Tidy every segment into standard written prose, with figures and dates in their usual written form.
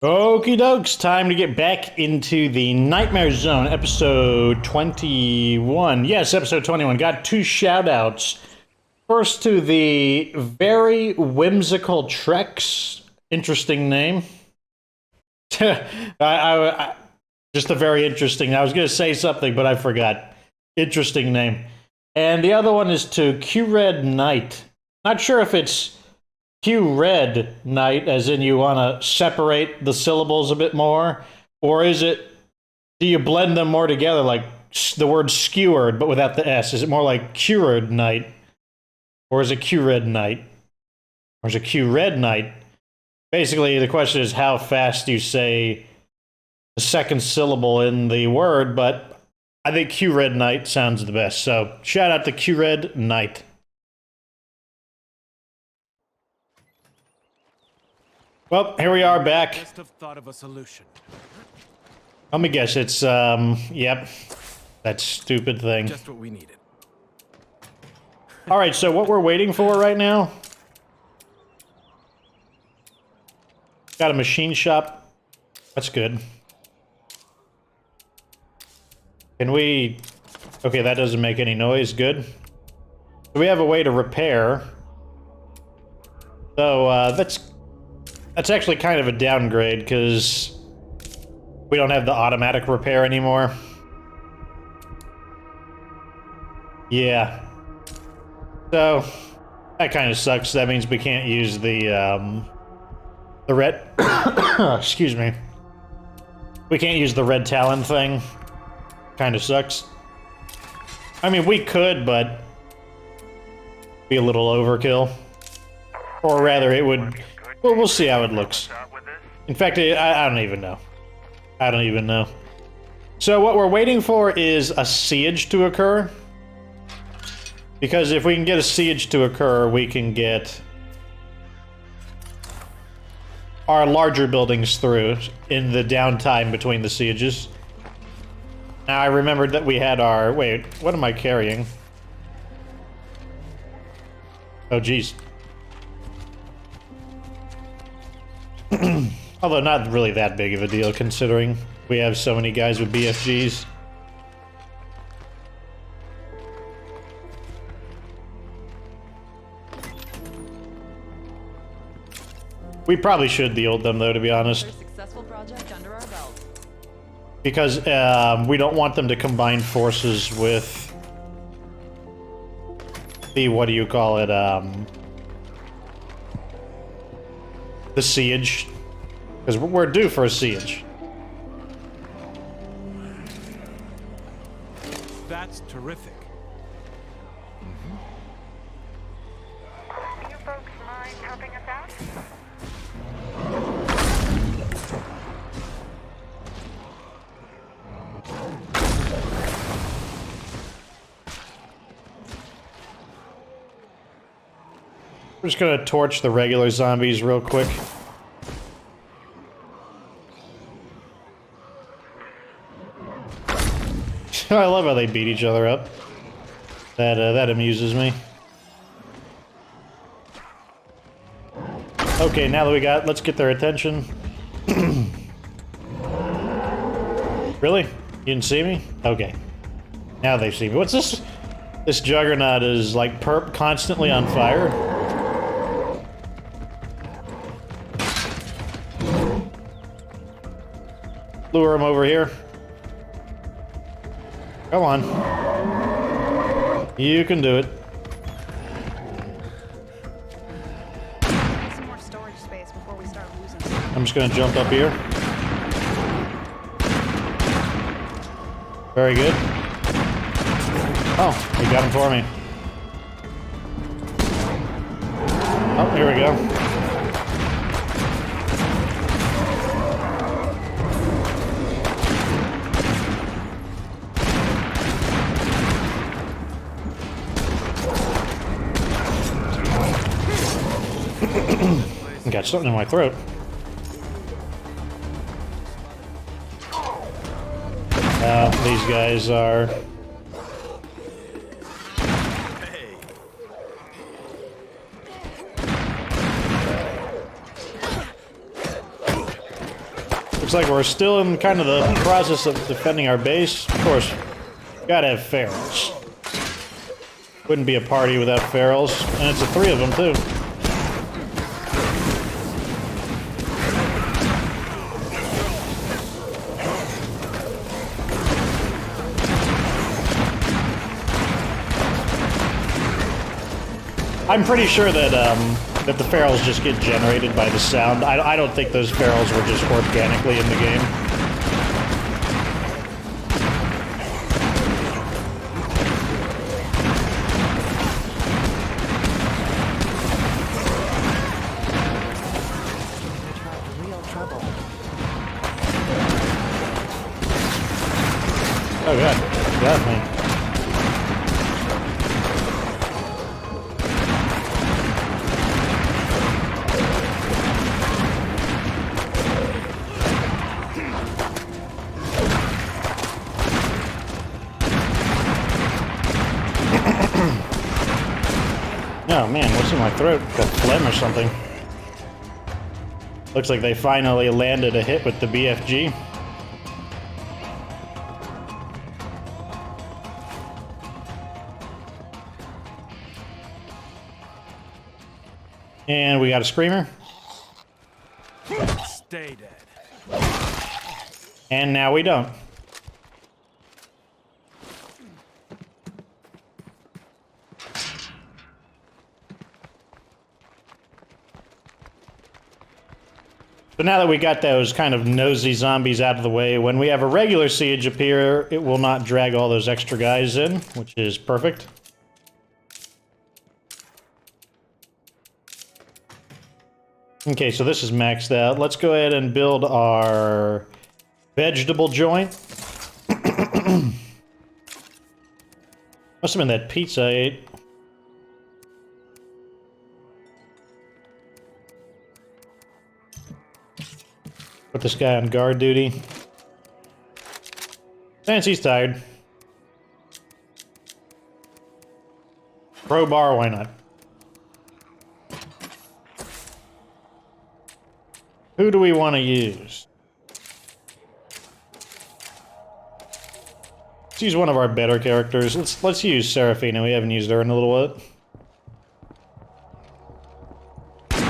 Okie dokes, time to get back into the Nightmare Zone, episode 21. Yes, episode 21. Got two shout-outs. First to the very whimsical Trex. Interesting name. Just a very interesting. I was going to say something, but I forgot. Interesting name. And the other one is to Q-Red Knight. Not sure if it's Q-Red Knight, as in you want to separate the syllables a bit more? Or is it, do you blend them more together, like the word skewered, but without the S? Is it more like Cured Knight? Or is it Q-Red Knight? Or is it Q-Red Knight? Basically, the question is how fast you say the second syllable in the word, but I think Q-Red Knight sounds the best. So, shout out to Q-Red Knight. Well, here we are back. Just have thought of a solution. Let me guess, it's, yep. That stupid thing. Just what we needed. Alright, so what we're waiting for right now... Got a machine shop. That's good. Can we... Okay, that doesn't make any noise. Good. So we have a way to repair. So, that's actually kind of a downgrade, because we don't have the automatic repair anymore. Yeah. So, that kind of sucks. That means we can't use the red... Excuse me. We can't use the red talon thing. Kind of sucks. I mean, we could, but... be a little overkill. Or rather, it would... Well, we'll see how it looks. In fact, I don't even know. I don't even know. So what we're waiting for is a siege to occur. Because if we can get a siege to occur, we can get our larger buildings through in the downtime between the sieges. Now, I remembered that we had our... Wait, what am I carrying? Oh, geez. Although not really that big of a deal, considering we have so many guys with BFGs. We probably should yield them, though, to be honest. Successful project under our belt. Because we don't want them to combine forces with the, what do you call it, the siege. Because we're due for a siege. That's terrific. You folks mind helping us out? We're just gonna torch the regular zombies real quick. I love how they beat each other up. That amuses me. Okay, now that we got... Let's get their attention. Really? You didn't see me? Okay. Now they see me. What's this? This juggernaut is, like, constantly on fire? Lure him over here. Come on. You can do it. Some more storage space before we start losing stuff. I'm just gonna jump up here. Very good. Oh, he got him for me. Oh, here we go. Got something in my throat. These guys are... Looks like we're still in kind of the process of defending our base. Of course, gotta have ferals. Wouldn't be a party without ferals. And it's a 3 of them, too. I'm pretty sure that that the ferals just get generated by the sound. I don't think those ferals were just organically in the game. Real trouble. Oh god, got me. Oh man, what's in my throat? Got phlegm or something. Looks like they finally landed a hit with the BFG. And we got a screamer. Stay dead. And now we don't. So now that we got those kind of nosy zombies out of the way, when we have a regular siege appear, it will not drag all those extra guys in, which is perfect. Okay, so this is maxed out. Let's go ahead and build our vegetable joint. Must have been that pizza I ate. Put this guy on guard duty. Since he's tired. Crowbar, why not? Who do we want to use? Let's use one of our better characters. Let's use Seraphina. We haven't used her in a little while.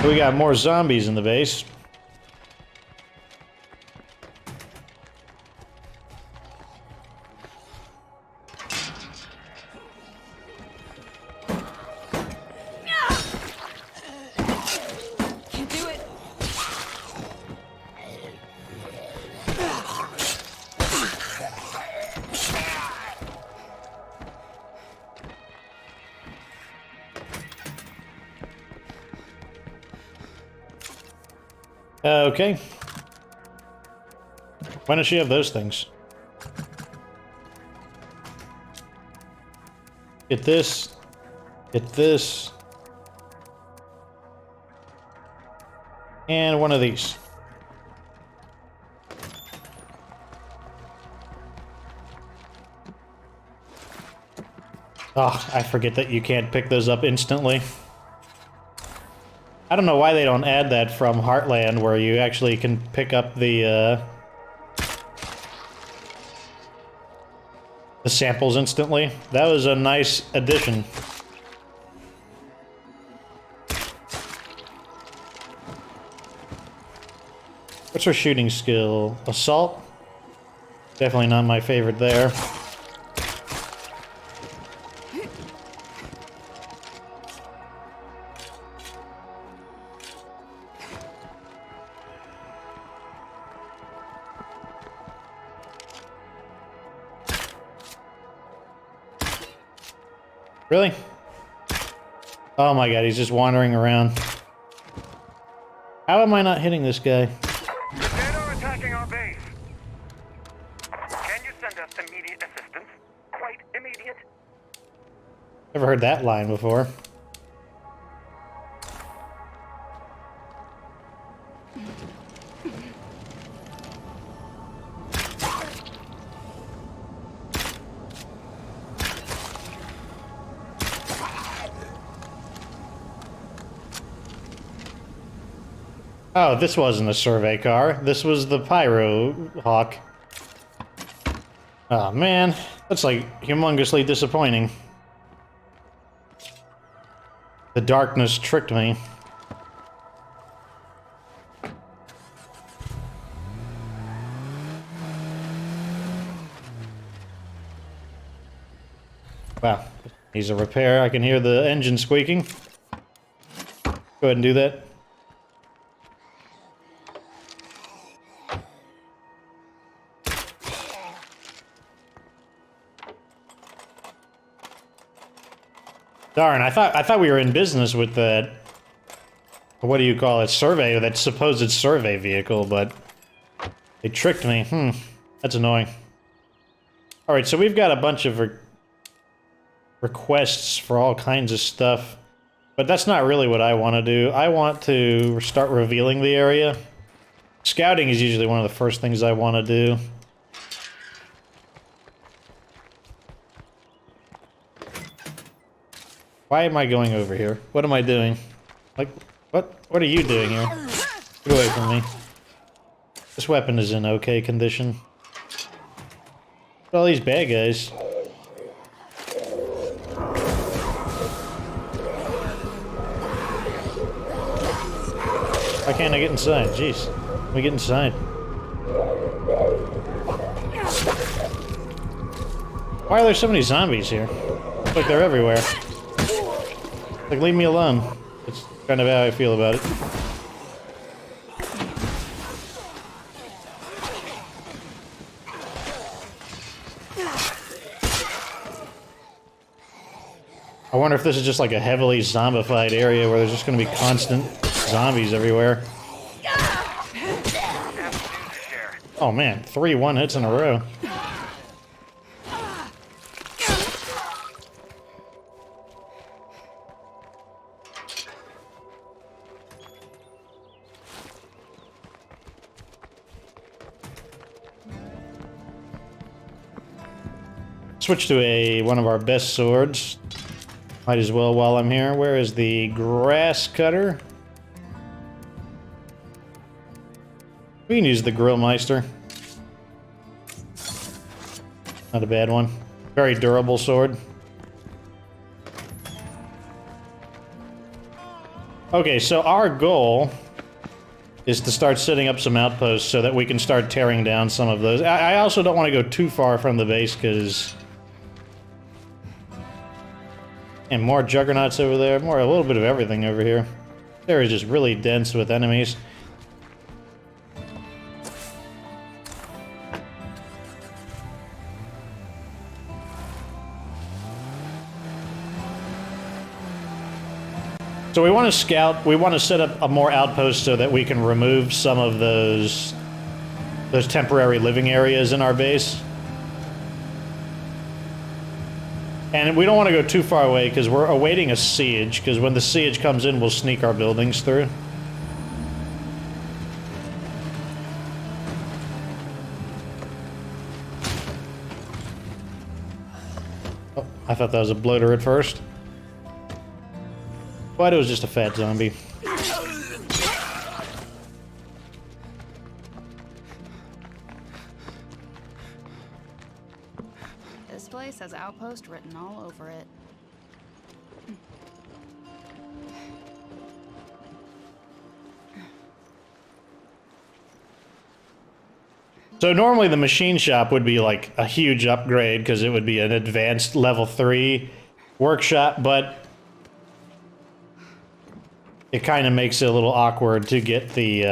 We got more zombies in the base. Okay. Why does she have those things? Get this. Get this. And one of these. Oh, I forget that you can't pick those up instantly. I don't know why they don't add that from Heartland, where you actually can pick up the samples instantly. That was a nice addition. What's her shooting skill? Assault? Definitely not my favorite there. Really? Oh my god, he's just wandering around. How am I not hitting this guy? They are attacking our base. Can you send us immediate assistance? Quite immediate. Never heard that line before. Oh, this wasn't a survey car. This was the Pyro Hawk. Oh, man. That's, like, humongously disappointing. The darkness tricked me. Wow. Needs a repair. I can hear the engine squeaking. Go ahead and do that. Darn, I thought we were in business with that. What do you call it? Survey, that supposed survey vehicle, but they tricked me. That's annoying. Alright, so we've got a bunch of requests for all kinds of stuff, but that's not really what I want to do. I want to start revealing the area. Scouting is usually one of the first things I want to do. Why am I going over here? What am I doing? Like, what are you doing here? Get away from me. This weapon is in okay condition. Look at all these bad guys. Why can't I get inside? Jeez. Let me get inside. Why are there so many zombies here? Looks like they're everywhere. Like, leave me alone. That's kind of how I feel about it. I wonder if this is just like a heavily zombified area where there's just going to be constant zombies everywhere. Oh man, 3 one-hits in a row. Switch to one of our best swords. Might as well while I'm here. Where is the grass cutter? We can use the Grillmeister. Not a bad one. Very durable sword. Okay, so our goal is to start setting up some outposts so that we can start tearing down some of those. I also don't want to go too far from the base because... And more juggernauts over there, a little bit of everything over here. There is just really dense with enemies. So we want to scout, we want to set up a more outpost so that we can remove some of those temporary living areas in our base. And we don't want to go too far away because we're awaiting a siege, because when the siege comes in, we'll sneak our buildings through. Oh, I thought that was a bloater at first. But it was just a fat zombie. This place has outpost written all over it. So normally the machine shop would be like a huge upgrade because it would be an advanced level 3 workshop, but it kind of makes it a little awkward to get the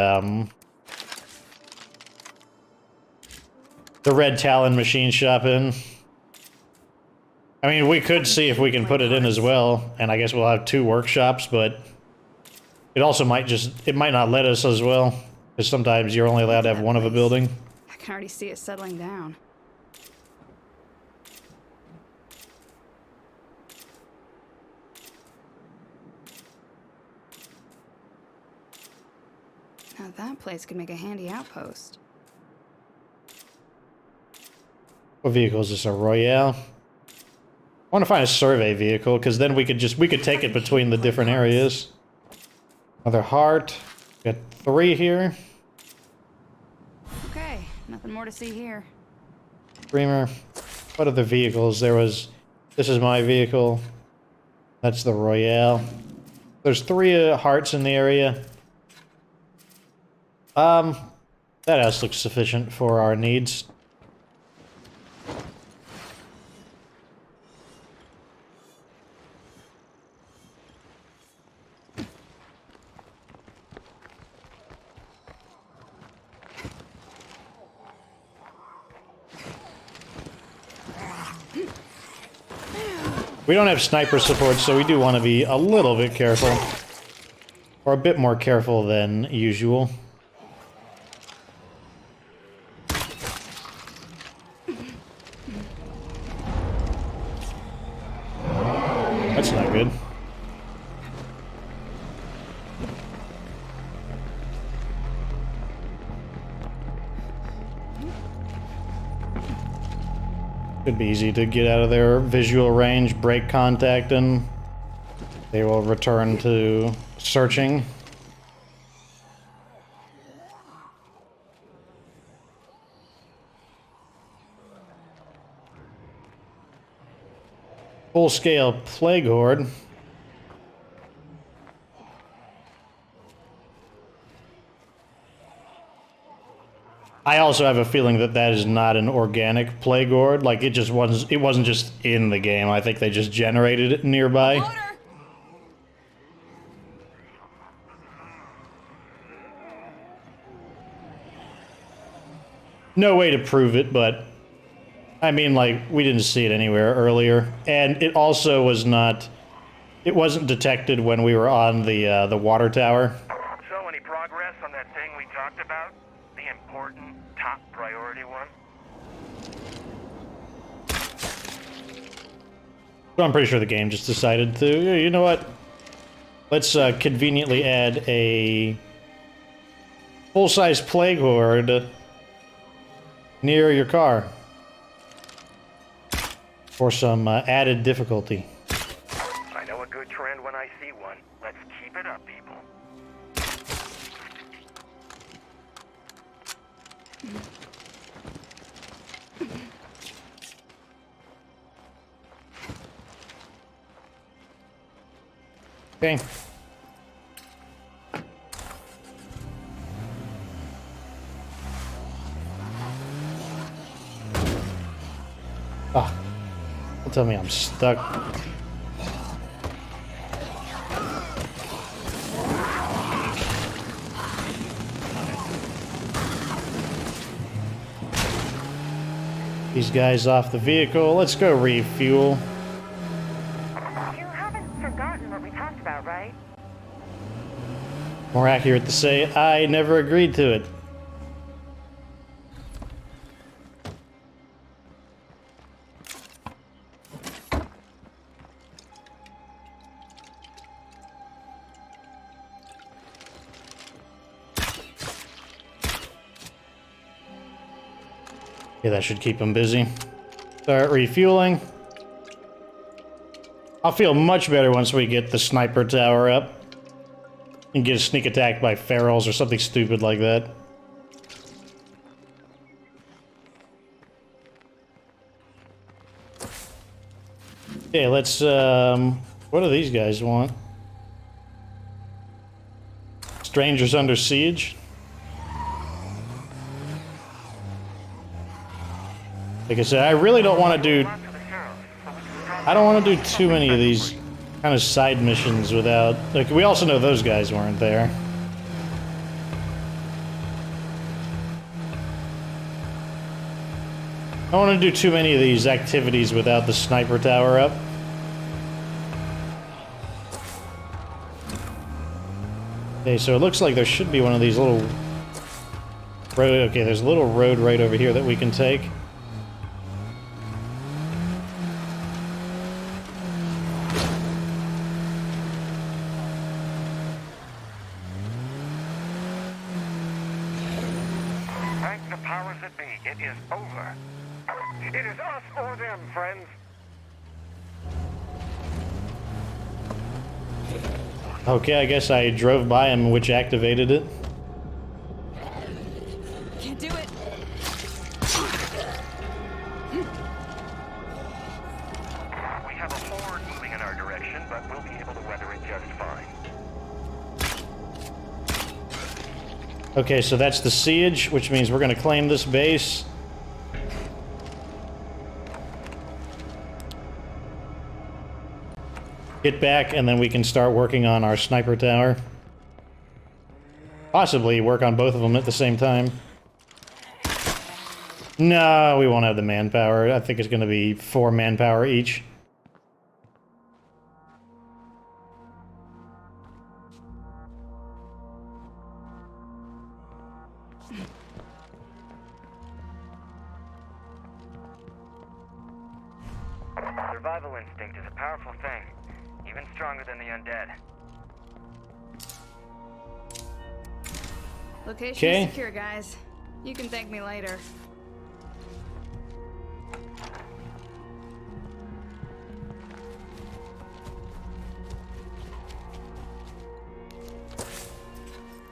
Red Talon machine shop in. I mean, we could see if we can put it in as well, and I guess we'll have 2 workshops, but it also might it might not let us as well, because sometimes you're only allowed to have one of a building. I can already see it settling down. Now that place could make a handy outpost. What vehicle is this, a Royale? I want to find a survey vehicle, because then we could take it between the different areas. Another heart. Got 3 here. Okay, nothing more to see here. Screamer. What other vehicles? There was... This is my vehicle. That's the Royale. There's 3 hearts in the area. That house looks sufficient for our needs. We don't have sniper support, so we do want to be a little bit careful. Or a bit more careful than usual. That's not good. Could be easy to get out of their visual range, break contact, and they will return to searching. Full-scale plague horde. I also have a feeling that that is not an organic plague horde. Like it wasn't just in the game. I think they just generated it nearby. No way to prove it, but I mean, like, we didn't see it anywhere earlier, and it also was not. It wasn't detected when we were on the water tower. So, any progress on that thing we talked about? The important, top priority one? So I'm pretty sure the game just decided to, you know what? Let's conveniently add a full-size plague horde near your car for some added difficulty. I know a good trend when I see one. Let's keep it up, people. Okay. Ah, don't tell me I'm stuck. These guys off the vehicle. Let's go refuel. You haven't forgotten what we talked about, right? More accurate to say, I never agreed to it. Yeah, that should keep them busy. Start refueling. I'll feel much better once we get the sniper tower up. And get a sneak attack by ferals or something stupid like that. Okay, let's, what do these guys want? Strangers under siege? Like I said, I really don't want to do... I don't want to do too many of these kind of side missions without... Like, we also know those guys weren't there. I don't want to do too many of these activities without the sniper tower up. Okay, so it looks like there should be one of these little... road. Okay, there's a little road right over here that we can take. Thank the powers that be. It is over. It is us or them, friends. Okay, I guess I drove by him, which activated it. Can't do it. We have a horde moving in our direction, but we'll be able to weather it just fine. Okay, so that's the siege, which means we're going to claim this base. Get back, and then we can start working on our sniper tower. Possibly work on both of them at the same time. No, we won't have the manpower. I think it's going to be 4 manpower each. Survival instinct is a powerful thing, even stronger than the undead. Location Okay. is secure, guys. You can thank me later.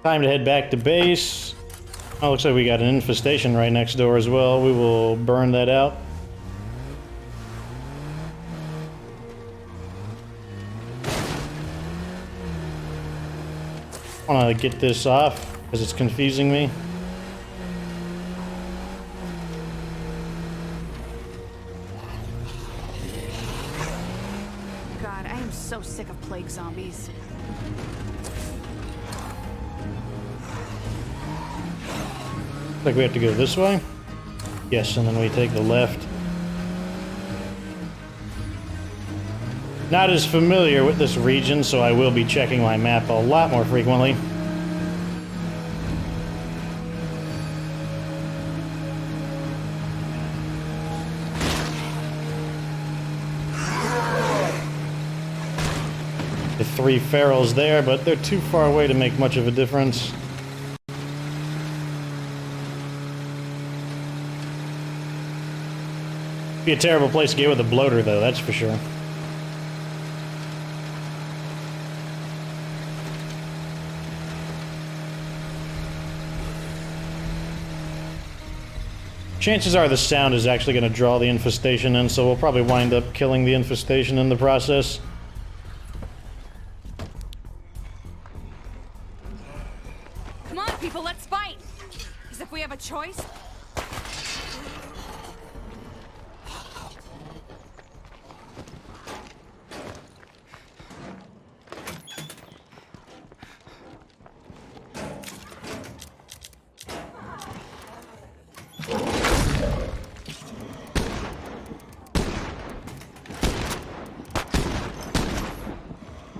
Time to head back to base. Oh, looks like we got an infestation right next door as well. We will burn that out. I want to get this off because it's confusing me. God, I am so sick of plague zombies. Looks like we have to go this way. Yes, and then we take the left. Not as familiar with this region, so I will be checking my map a lot more frequently. The 3 ferals there, but they're too far away to make much of a difference. Be a terrible place to get with a bloater, though, that's for sure. Chances are the sound is actually going to draw the infestation in, so we'll probably wind up killing the infestation in the process. Come on, people, let's fight! As if we have a choice.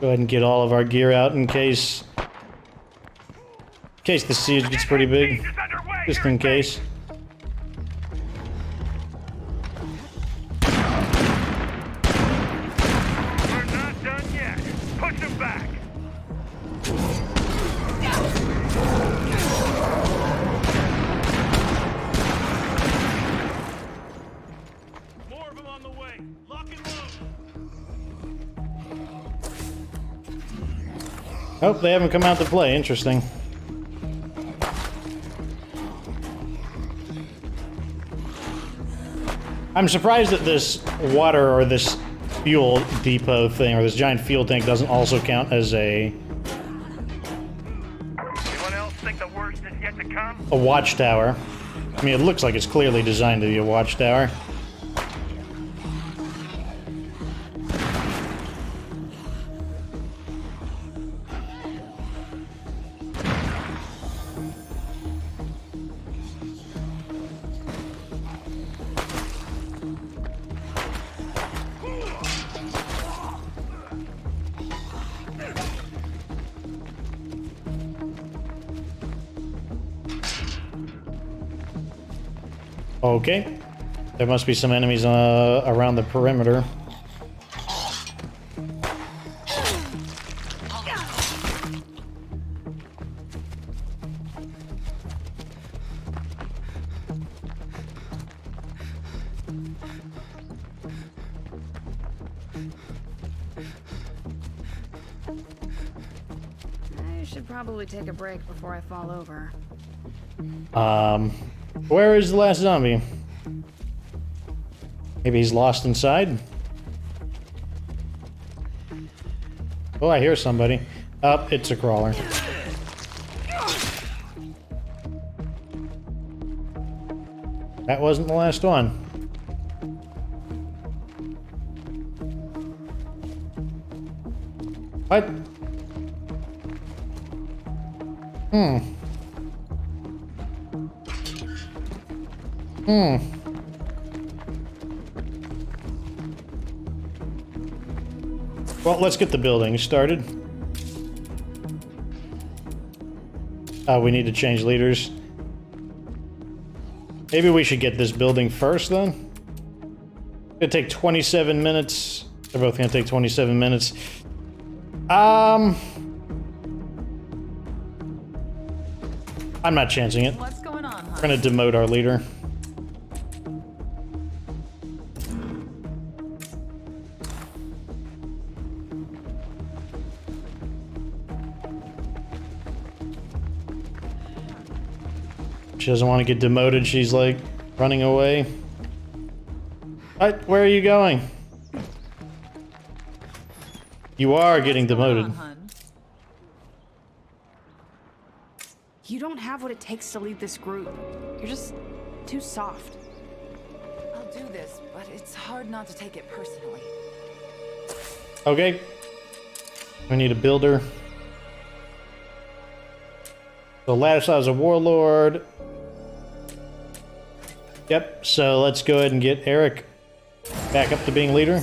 Go ahead and get all of our gear out in case the siege gets pretty big. Just in case. We're not done yet. Push them back. More of them on the way. Lock and load. Oh, they haven't come out to play. Interesting. I'm surprised that this water or this fuel depot thing or this giant fuel tank doesn't also count as a Anyone else think the worst is yet to come? watchtower. I mean, it looks like it's clearly designed to be a watchtower. Okay. There must be some enemies around the perimeter. probably take a break before I fall over. Where is the last zombie? Maybe he's lost inside? Oh, I hear somebody. Oh, it's a crawler. That wasn't the last one. What? Well, let's get the building started. We need to change leaders. Maybe we should get this building first, then? It's gonna take 27 minutes. They're both gonna take 27 minutes. I'm not chancing it. What's going on, We're gonna demote our leader. She doesn't want to get demoted. She's like running away. What? Where are you going? You are getting demoted. You don't have what it takes to lead this group. You're just too soft. I'll do this, but it's hard not to take it personally. Okay. We need a builder. So Ladislaw's a warlord. Yep, so let's go ahead and get Eric back up to being leader.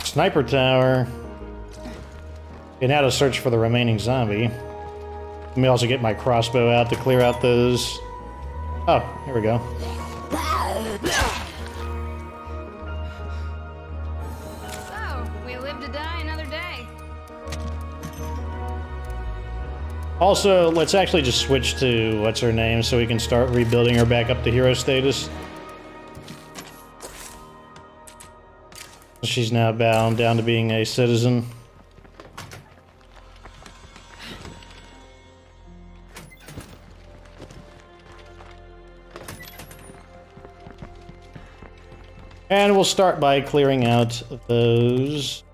Sniper tower. Okay, now to search for the remaining zombie. Let me also get my crossbow out to clear out those. Oh, here we go. So, we live to die another day. Also, let's actually just switch to what's her name so we can start rebuilding her back up to hero status. She's now bound down to being a citizen. And we'll start by clearing out those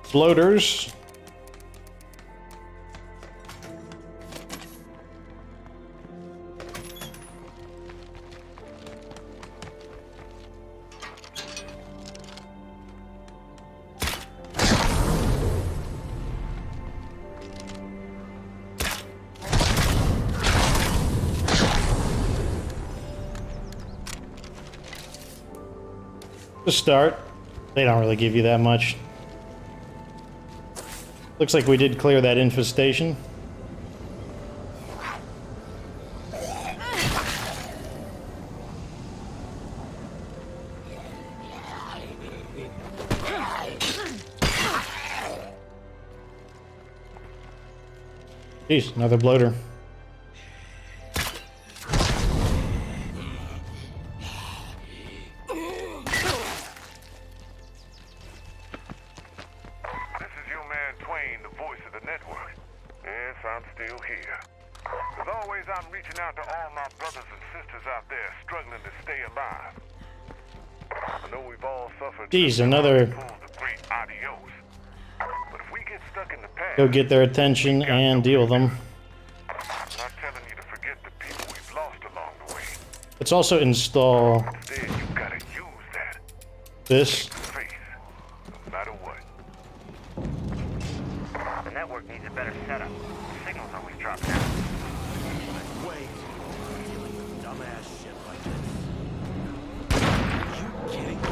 floaters. To start, they don't really give you that much. Looks like we did clear that infestation. Jeez, another bloater. Geez, another... Go get their attention and deal with them. Let's also install this. The network needs a better setup. Signals always drop down. Wait. Dealing with dumbass shit like this. Are you kidding me?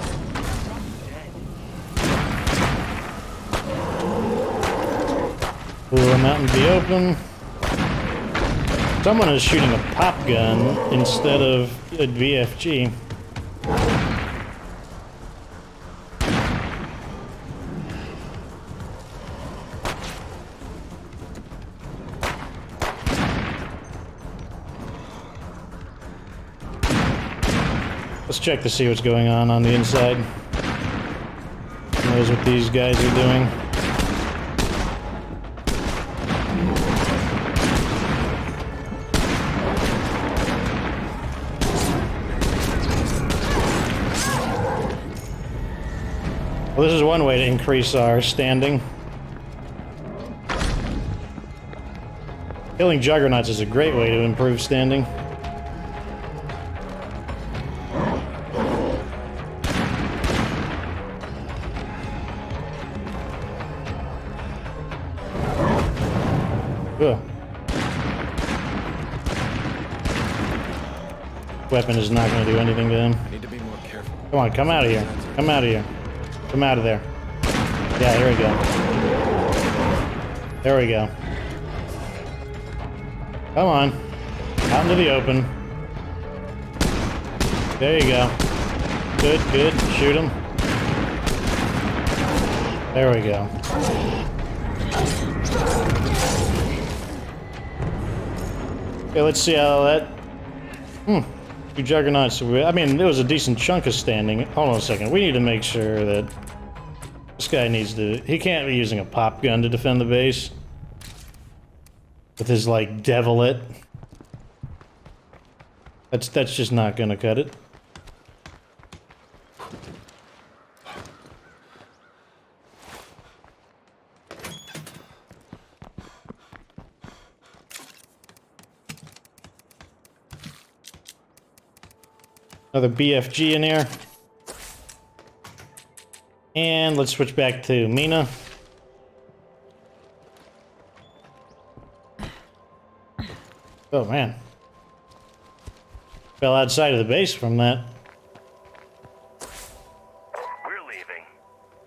Pull them out and be open. Someone is shooting a pop gun instead of a VFG. Let's check to see what's going on the inside. Who knows what these guys are doing? Well, this is one way to increase our standing. Killing juggernauts is a great way to improve standing. Ugh. Weapon is not going to do anything to him. I need to be more careful. Come on, come out of here. Come out of here. Come out of there. Yeah, here we go. There we go. Come on. Out into the open. There you go. Good, good. Shoot him. There we go. Okay, let's see how that... Two juggernauts. I mean, there was a decent chunk of standing. Hold on a second. We need to make sure that... This guy needs to... He can't be using a pop gun to defend the base. With his, like, devilet. That's just not gonna cut it. Another BFG in here. And let's switch back to Mina. Oh man. Fell outside of the base from that. We're leaving.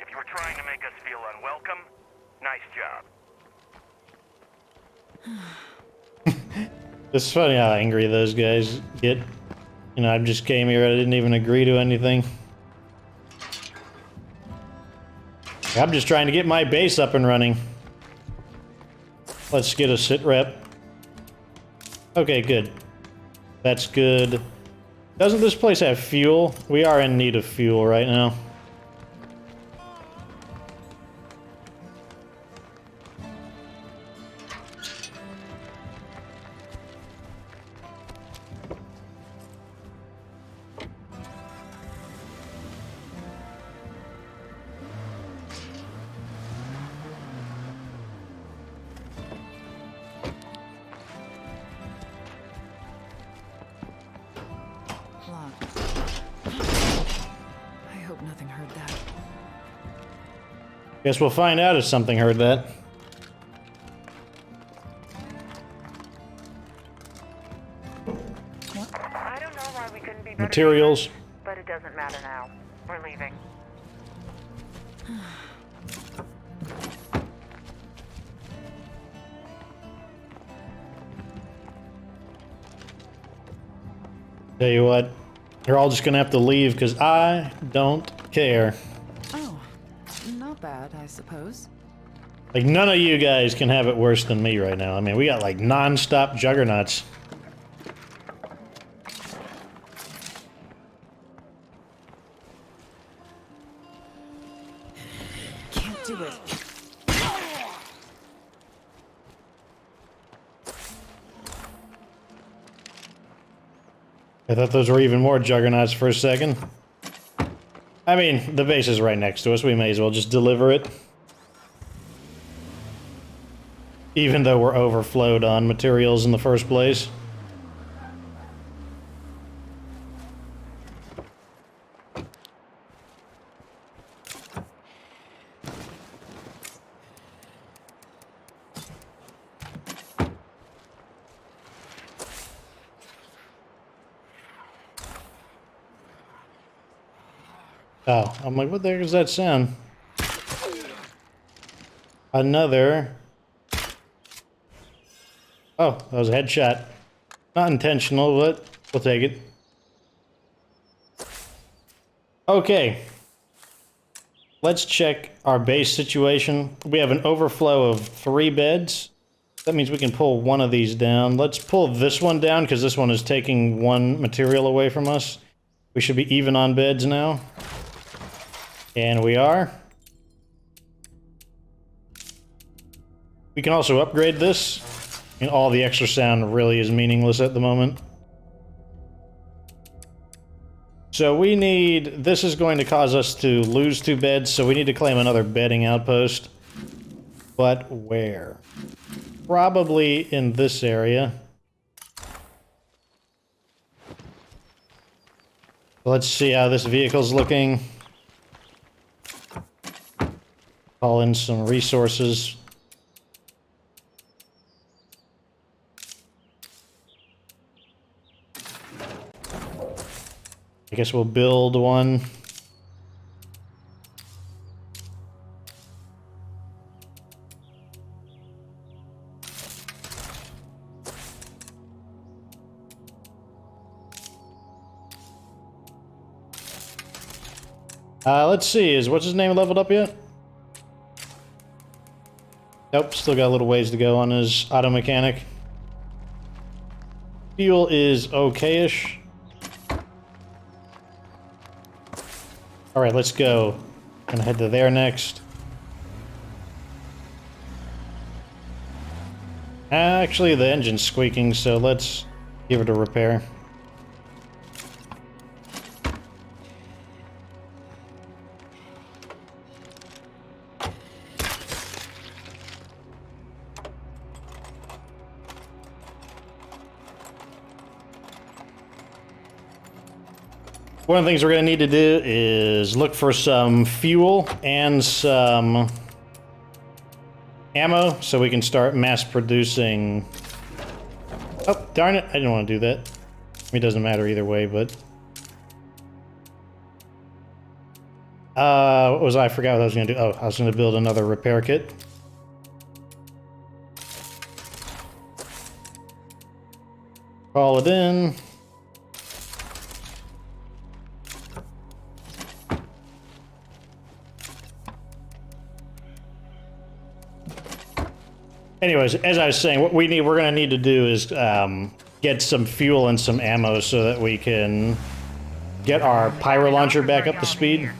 If you were trying to make us feel unwelcome, nice job. It's funny how angry those guys get. You know, I just came here, I didn't even agree to anything. I'm just trying to get my base up and running. Let's get a sit rep. Okay, good. That's good. Doesn't this place have fuel? We are in need of fuel right now. I hope nothing heard that. Guess we'll find out if something heard that. I don't know why we couldn't be better Materials. neighbors, but it doesn't matter now. We're leaving. Tell you what, you're all just gonna have to leave because I don't care. Oh, not bad, I suppose. Like, none of you guys can have it worse than me right now. I mean, we got like non-stop juggernauts. Can't do it. I thought those were even more juggernauts for a second. I mean, the base is right next to us. We may as well just deliver it. Even though we're overflowed on materials in the first place. Oh, I'm like, what the heck is that sound? Another... Oh, that was a headshot. Not intentional, but we'll take it. Okay. Let's check our base situation. We have an overflow of 3 beds. That means we can pull one of these down. Let's pull this one down, because this one is taking 1 material away from us. We should be even on beds now. And we are. We can also upgrade this. And all the extra sound really is meaningless at the moment. So we need... This is going to cause us to lose 2 beds, so we need to claim another bedding outpost. But where? Probably in this area. Let's see how this vehicle's looking. Call in some resources. I guess we'll build one. Let's see, is what's his name leveled up yet? Nope, still got a little ways to go on his auto mechanic. Fuel is okay-ish. Alright, let's go. Gonna head to there next. Actually, the engine's squeaking, so let's give it a repair. One of the things we're going to need to do is look for some fuel and some ammo so we can start mass producing... Oh, darn it. I didn't want to do that. It doesn't matter either way, but... what was I forgot what I was going to do. Oh, I was going to build another repair kit. Call it in. Anyways, as I was saying, what we're going to need to do is get some fuel and some ammo so that we can get our pyro launcher back up to speed.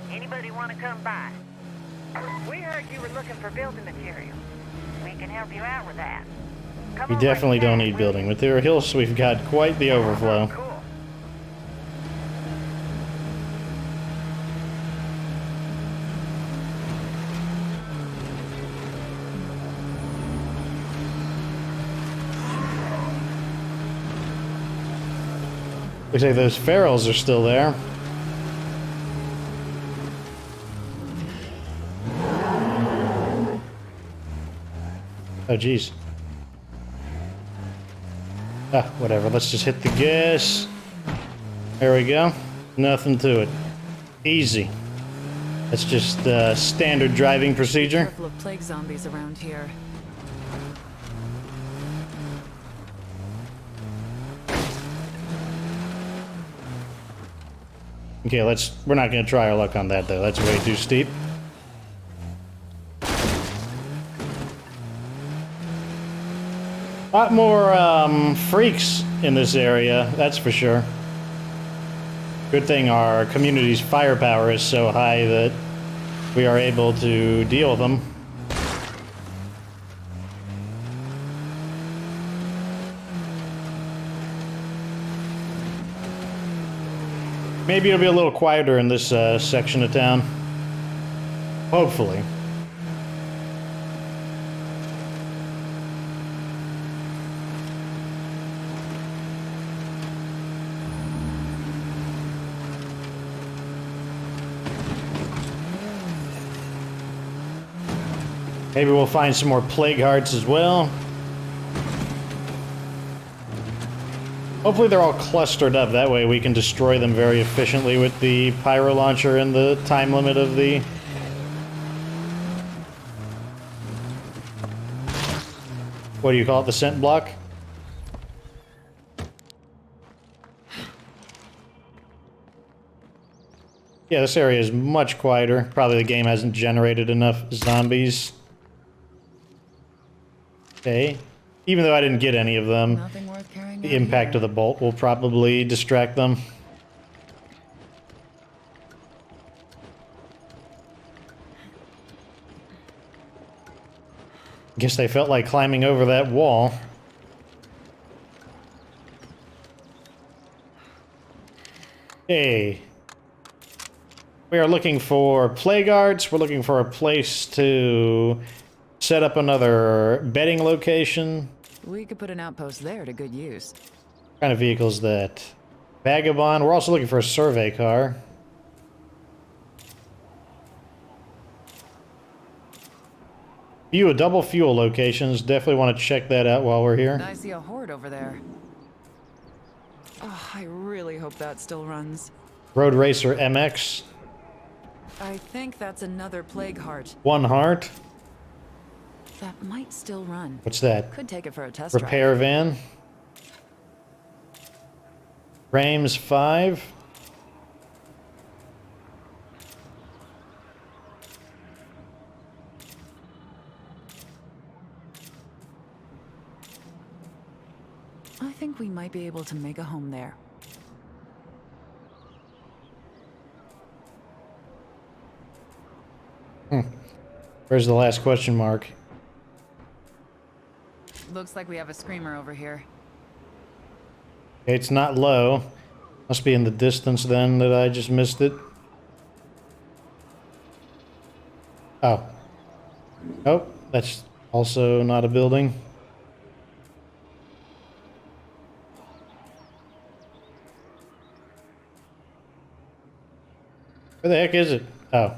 Anybody want to come by? We heard you were looking for building materials. We can help you out with that. Come We on definitely right don't back, need will building you? materials. We've got quite the overflow. Cool. Looks like those ferals are still there. Oh, geez. Ah, whatever. Let's just hit the gas. There we go. Nothing to it. Easy. That's just standard driving procedure. Careful of plague zombies around here. Okay, we're not gonna try our luck on that though. That's way too steep. A lot more freaks in this area, that's for sure. Good thing our community's firepower is so high that we are able to deal with them. Maybe it'll be a little quieter in this section of town. Hopefully. Maybe we'll find some more plague hearts as well. Hopefully they're all clustered up. That way we can destroy them very efficiently with the pyro launcher and the time limit of the... What do you call it? The scent block? Yeah, this area is much quieter. Probably the game hasn't generated enough zombies. Okay. Even though I didn't get any of them, Nothing worth carrying the out impact here. of the bolt will probably distract them. Guess they felt like climbing over that wall. Hey. We are looking for plague arts. We're looking for a place to set up another bedding location. We could put an outpost there to good use. What kind of vehicle is that? Vagabond. We're also looking for a survey car. View of double fuel locations. Definitely want to check that out while we're here. I see a horde over there. Oh, I really hope that still runs. Road Racer MX. I think that's another plague heart. One heart. That might still run. What's that? Could take it for a test Repair drive. van. Frames 5. I think we might be able to make a home there. Where's the last question mark? Looks like we have a screamer over here. Okay, it's not low. Must be in the distance then that I just missed it. Oh. Oh, that's also not a building. Where the heck is it? Oh.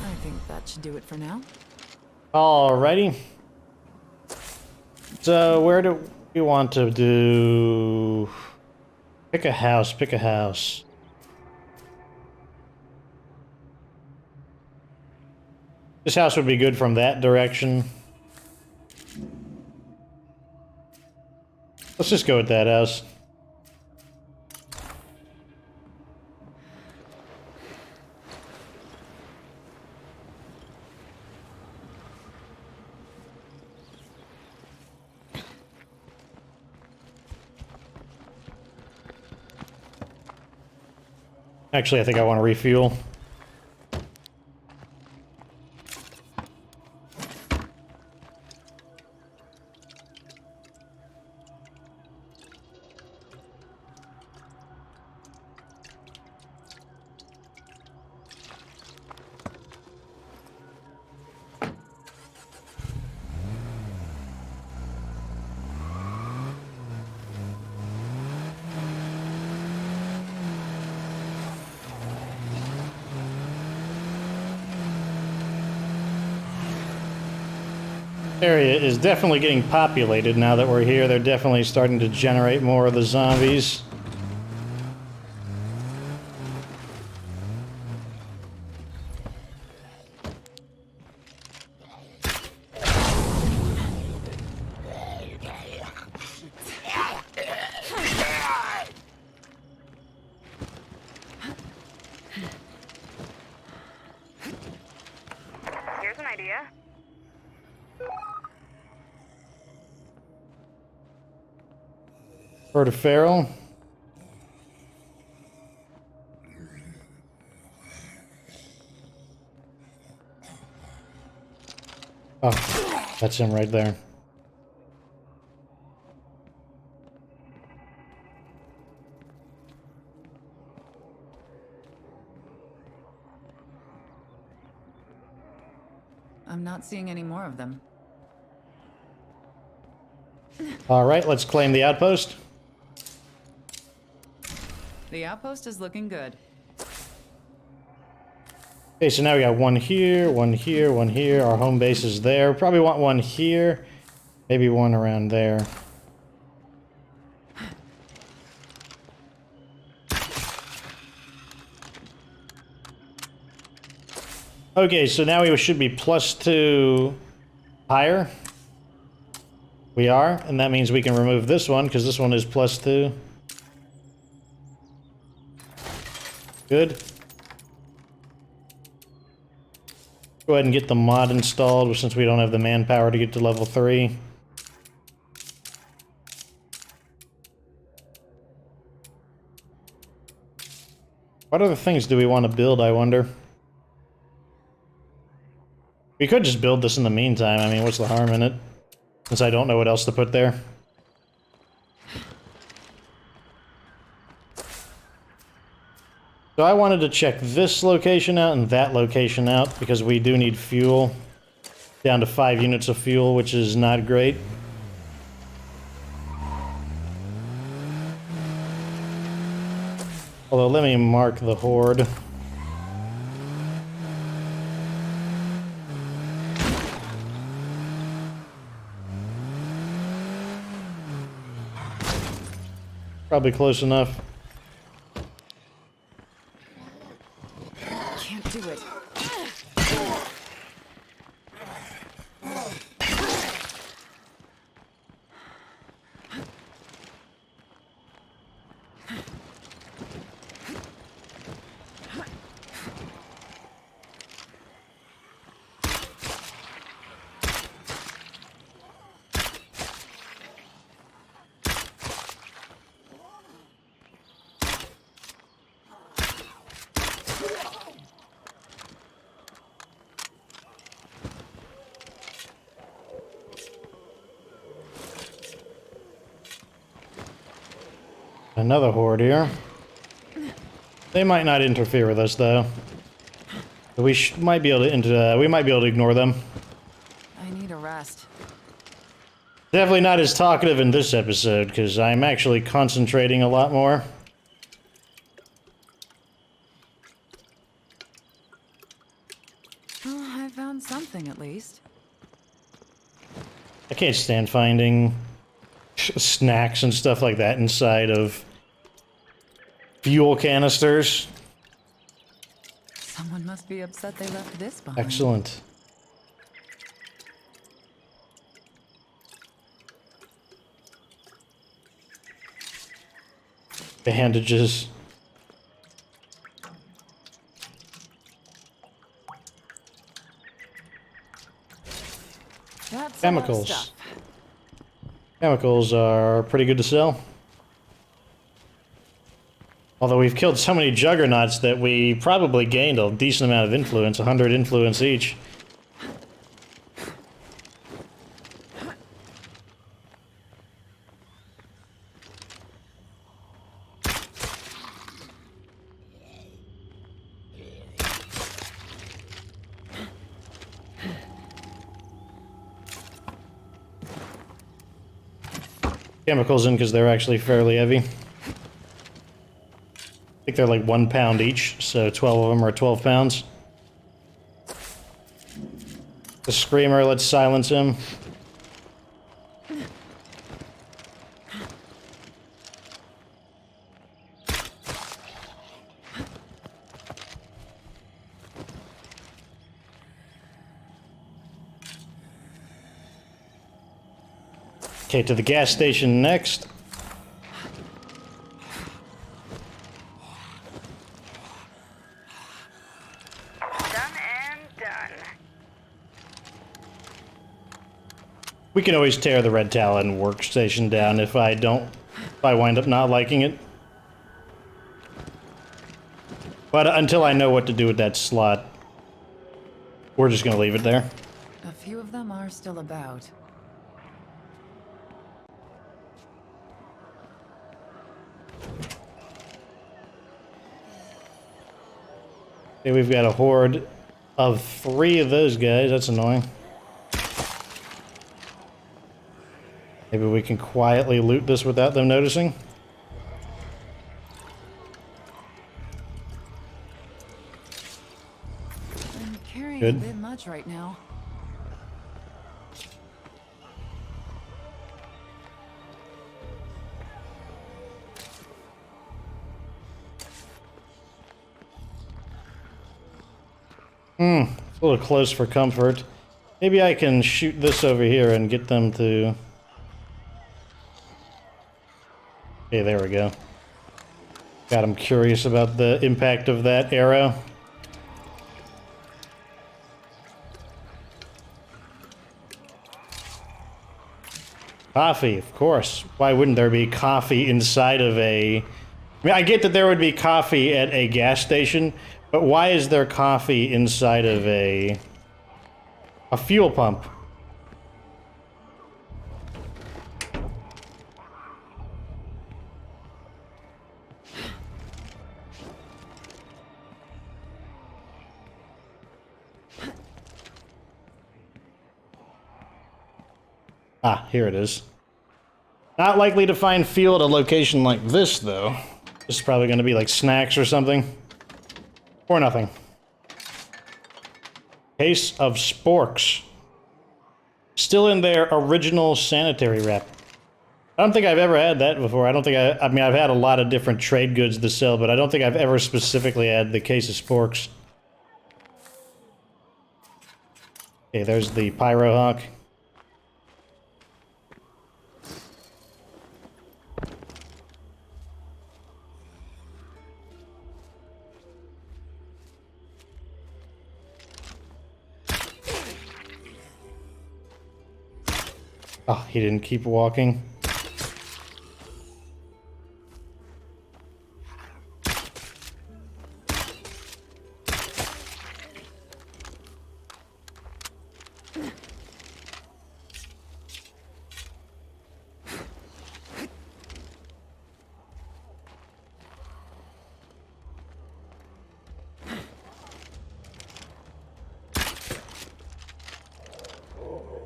I think that should do it for now. Alrighty. So, where do we want to do... Pick a house, pick a house. This house would be good from that direction. Let's just go with that house. Actually, I think I want to refuel. Area is definitely getting populated now that we're here. They're definitely starting to generate more of the zombies. Here's an idea. Bird of Feral. Oh, that's him right there. I'm not seeing any more of them. All right, let's claim the outpost. The outpost is looking good. Okay, so now we got one here, one here, one here. Our home base is there. Probably want one here. Maybe one around there. Okay, so now we should be +2 higher. We are, and that means we can remove this one, because this one is +2. Good. Go ahead and get the mod installed, since we don't have the manpower to get to level 3. What other things do we want to build, I wonder? We could just build this in the meantime. I mean, what's the harm in it? Since I don't know what else to put there. So I wanted to check this location out and that location out, because we do need fuel. Down to 5 units of fuel, which is not great. Although, let me mark the horde. Probably close enough. Can't do it. Another horde here. They might not interfere with us, though. We might be able to we might be able to ignore them. I need a rest. Definitely not as talkative in this episode, because I'm actually concentrating a lot more. Well, I found something at least. I can't stand finding snacks and stuff like that inside of fuel canisters. Someone must be upset they left this behind. Excellent. Bandages. That's a lot of Chemicals. stuff. Chemicals are pretty good to sell. Although we've killed so many juggernauts that we probably gained a decent amount of influence, 100 influence each. Chemicals in because they're actually fairly heavy. I think they're like 1 pound each, so 12 of them are 12 pounds. The screamer, let's silence him. Okay, to the gas station next. Done and done. We can always tear the Red Talon workstation down if I wind up not liking it. But until I know what to do with that slot, we're just gonna leave it there. A few of them are still about. Okay, we've got a horde of 3 of those guys. That's annoying. Maybe we can quietly loot this without them noticing. I'm carrying Good. a bit much right now. It's a little close for comfort. Maybe I can shoot this over here and get them to... Okay, there we go. Got him curious about the impact of that arrow. Coffee, of course. Why wouldn't there be coffee inside of a... I mean, I get that there would be coffee at a gas station, but why is there coffee inside of a A fuel pump. Ah, here it is. Not likely to find fuel at a location like this, though. This is probably going to be like snacks or something. Or nothing. Case of sporks. Still in their original sanitary wrap. I don't think I've ever had that before. I don't think I mean, I've had a lot of different trade goods to sell, but I don't think I've ever specifically had the case of sporks. Okay, there's the Pyrohawk. Oh, he didn't keep walking.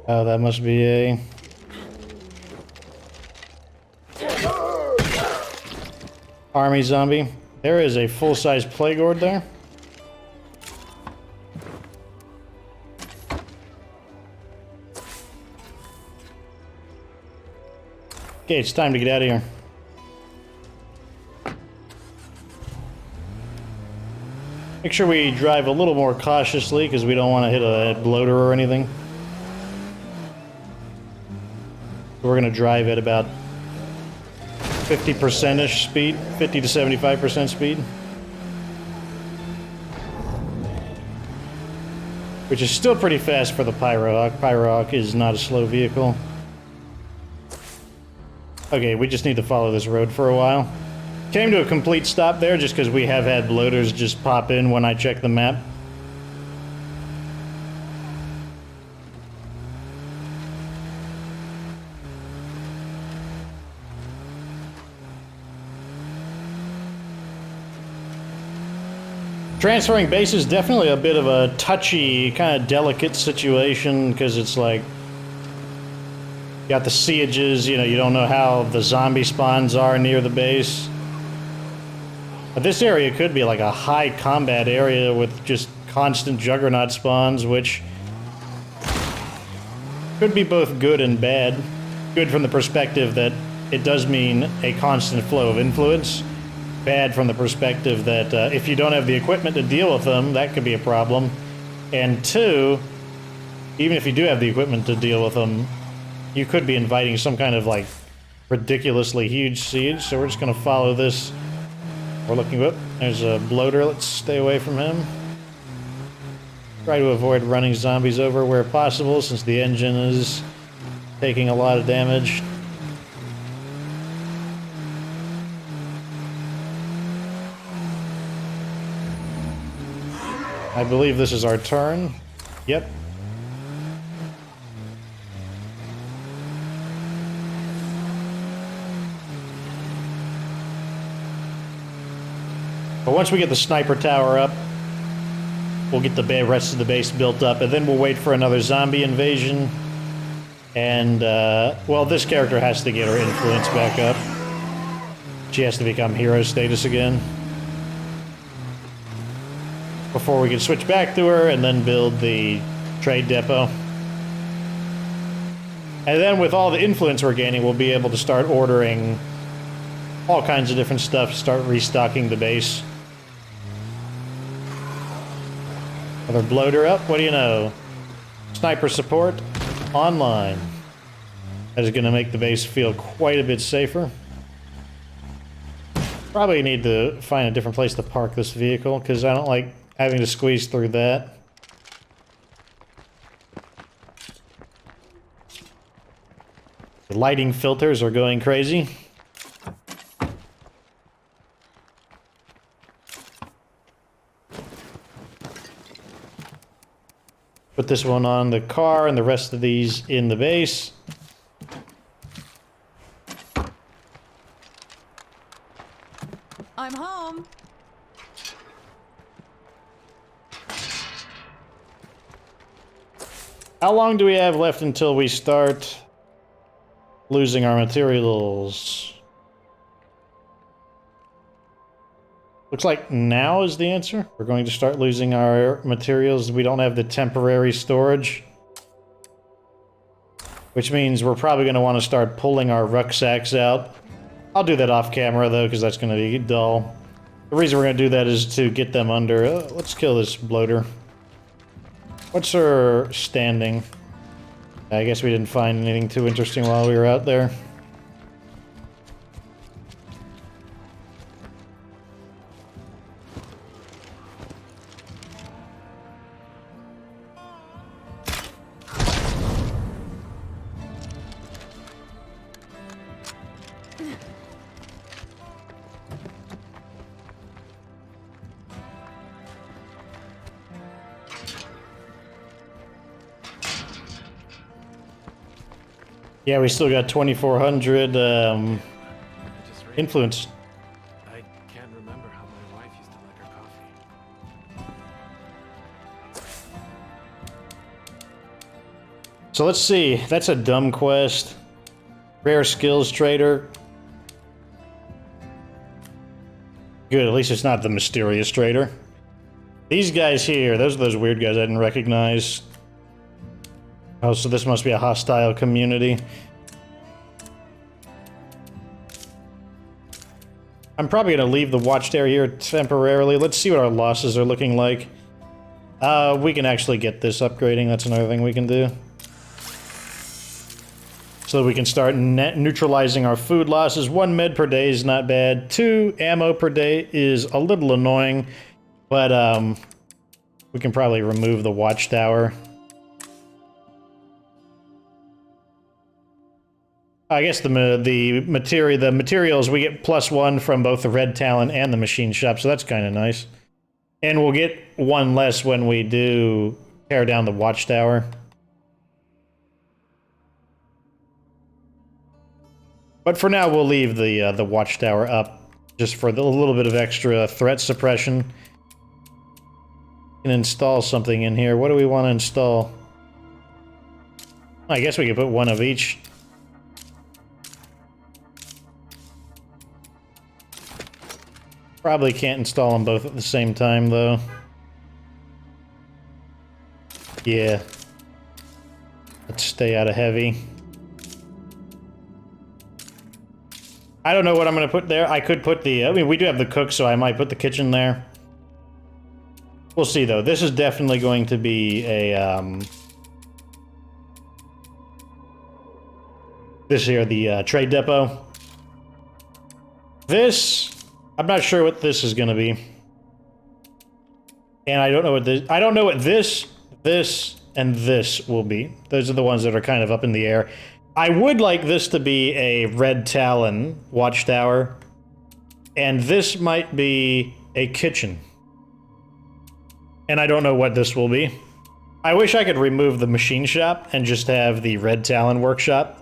Oh, that must be a... army zombie. There is a full-size plague horde there. Okay, it's time to get out of here. Make sure we drive a little more cautiously because we don't want to hit a bloater or anything. We're going to drive at about 50%-ish speed, 50 to 75% speed. Which is still pretty fast for the Pyrohawk. Pyrohawk is not a slow vehicle. Okay, we just need to follow this road for a while. Came to a complete stop there just because we have had bloaters just pop in when I check the map. Transferring base is definitely a bit of a touchy, kind of delicate situation, because it's like, you got the sieges, you know, you don't know how the zombie spawns are near the base. But this area could be like a high combat area with just constant juggernaut spawns, which could be both good and bad. Good from the perspective that it does mean a constant flow of influence. Bad from the perspective that if you don't have the equipment to deal with them, that could be a problem. And two, even if you do have the equipment to deal with them, you could be inviting some kind of like ridiculously huge siege. So we're just going to follow this. We're looking, whoop, there's a bloater. Let's stay away from him. Try to avoid running zombies over where possible since the engine is taking a lot of damage. I believe this is our turn. Yep. But once we get the sniper tower up, we'll get the rest of the base built up, and then we'll wait for another zombie invasion. And, well, this character has to get her influence back up. She has to become hero status again. Before we can switch back to her and then build the trade depot. And then with all the influence we're gaining, we'll be able to start ordering all kinds of different stuff, start restocking the base. Another bloater up, what do you know? Sniper support online. That is going to make the base feel quite a bit safer. Probably need to find a different place to park this vehicle because I don't like having to squeeze through that. The lighting filters are going crazy. Put this one on the car and the rest of these in the base. I'm home. How long do we have left until we start losing our materials? Looks like now is the answer. We're going to start losing our materials. We don't have the temporary storage. Which means we're probably going to want to start pulling our rucksacks out. I'll do that off camera though, because that's going to be dull. The reason we're going to do that is to get them under. Let's kill this bloater. What's her standing? I guess we didn't find anything too interesting while we were out there. Yeah, we still got 2,400 influence. I can't remember how my wife used to like her coffee. So let's see. That's a dumb quest. Rare skills trader. Good, at least it's not the mysterious trader. These guys here, those are those weird guys I didn't recognize. Oh, so this must be a hostile community. I'm probably going to leave the watchtower here temporarily. Let's see what our losses are looking like. We can actually get this upgrading. That's another thing we can do. So that we can start neutralizing our food losses. 1 med per day is not bad. 2 ammo per day is a little annoying. But we can probably remove the watchtower. I guess the materials we get +1 from both the Red Talon and the machine shop, so that's kind of nice. And we'll get 1 less when we do tear down the watchtower. But for now, we'll leave the watchtower up just for a little bit of extra threat suppression. We can install something in here. What do we want to install? I guess we could put 1 of each. Probably can't install them both at the same time, though. Yeah. Let's stay out of heavy. I don't know what I'm going to put there. I could put the... I mean, we do have the cook, so I might put the kitchen there. We'll see, though. This is definitely going to be a... This here, the trade depot. This... I'm not sure what this is going to be. And I don't know what this... I don't know what this, and this will be. Those are the ones that are kind of up in the air. I would like this to be a Red Talon watchtower. And this might be a kitchen. And I don't know what this will be. I wish I could remove the machine shop and just have the Red Talon workshop.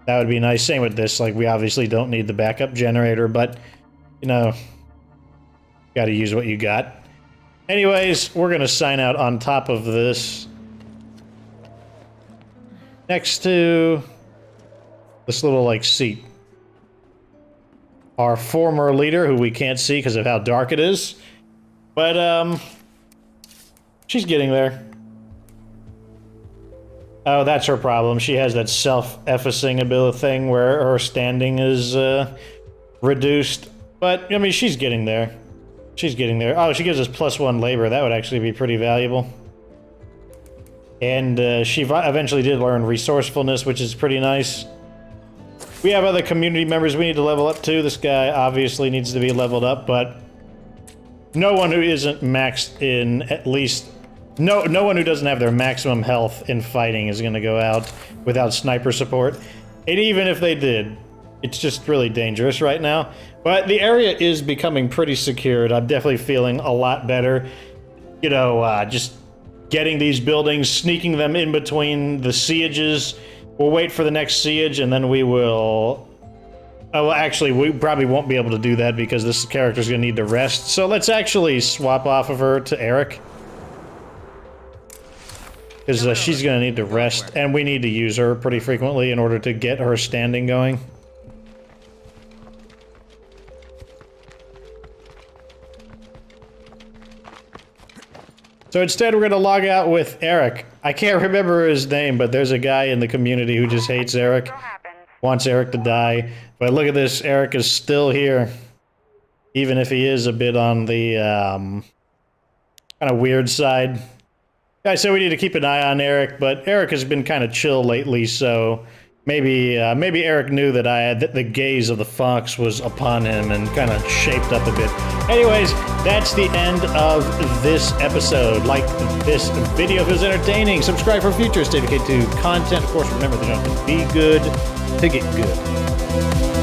That would be nice. Same with this. Like, we obviously don't need the backup generator, but... You know, gotta use what you got. Anyways, we're gonna sign out on top of this. Next to this little, like, seat. Our former leader, who we can't see because of how dark it is. But, she's getting there. Oh, that's her problem. She has that self-effacing ability thing where her standing is, reduced. But, I mean, she's getting there. She's getting there. Oh, she gives us +1 labor. That would actually be pretty valuable. And she eventually did learn resourcefulness, which is pretty nice. We have other community members we need to level up too. This guy obviously needs to be leveled up, but no one who isn't maxed in at least... No one who doesn't have their maximum health in fighting is going to go out without sniper support. And even if they did, it's just really dangerous right now. But the area is becoming pretty secured. I'm definitely feeling a lot better. You know, just getting these buildings, sneaking them in between the sieges. We'll wait for the next siege, and then we will... Oh, well, actually, we probably won't be able to do that because this character's gonna need to rest. So let's actually swap off of her to Eric. Because she's gonna need to rest, and we need to use her pretty frequently in order to get her standing going. So instead, we're gonna log out with Eric. I can't remember his name, but there's a guy in the community who just hates Eric. Still happens. Wants Eric to die. But look at this, Eric is still here. Even if he is a bit on the, kind of weird side. I said we need to keep an eye on Eric, but Eric has been kind of chill lately, so... Maybe Eric knew that the gaze of the fox was upon him and kind of shaped up a bit. Anyways, that's the end of this episode. Like this video if it was entertaining. Subscribe for future State of K2 content. Of course, remember that you don't have to be good to get good.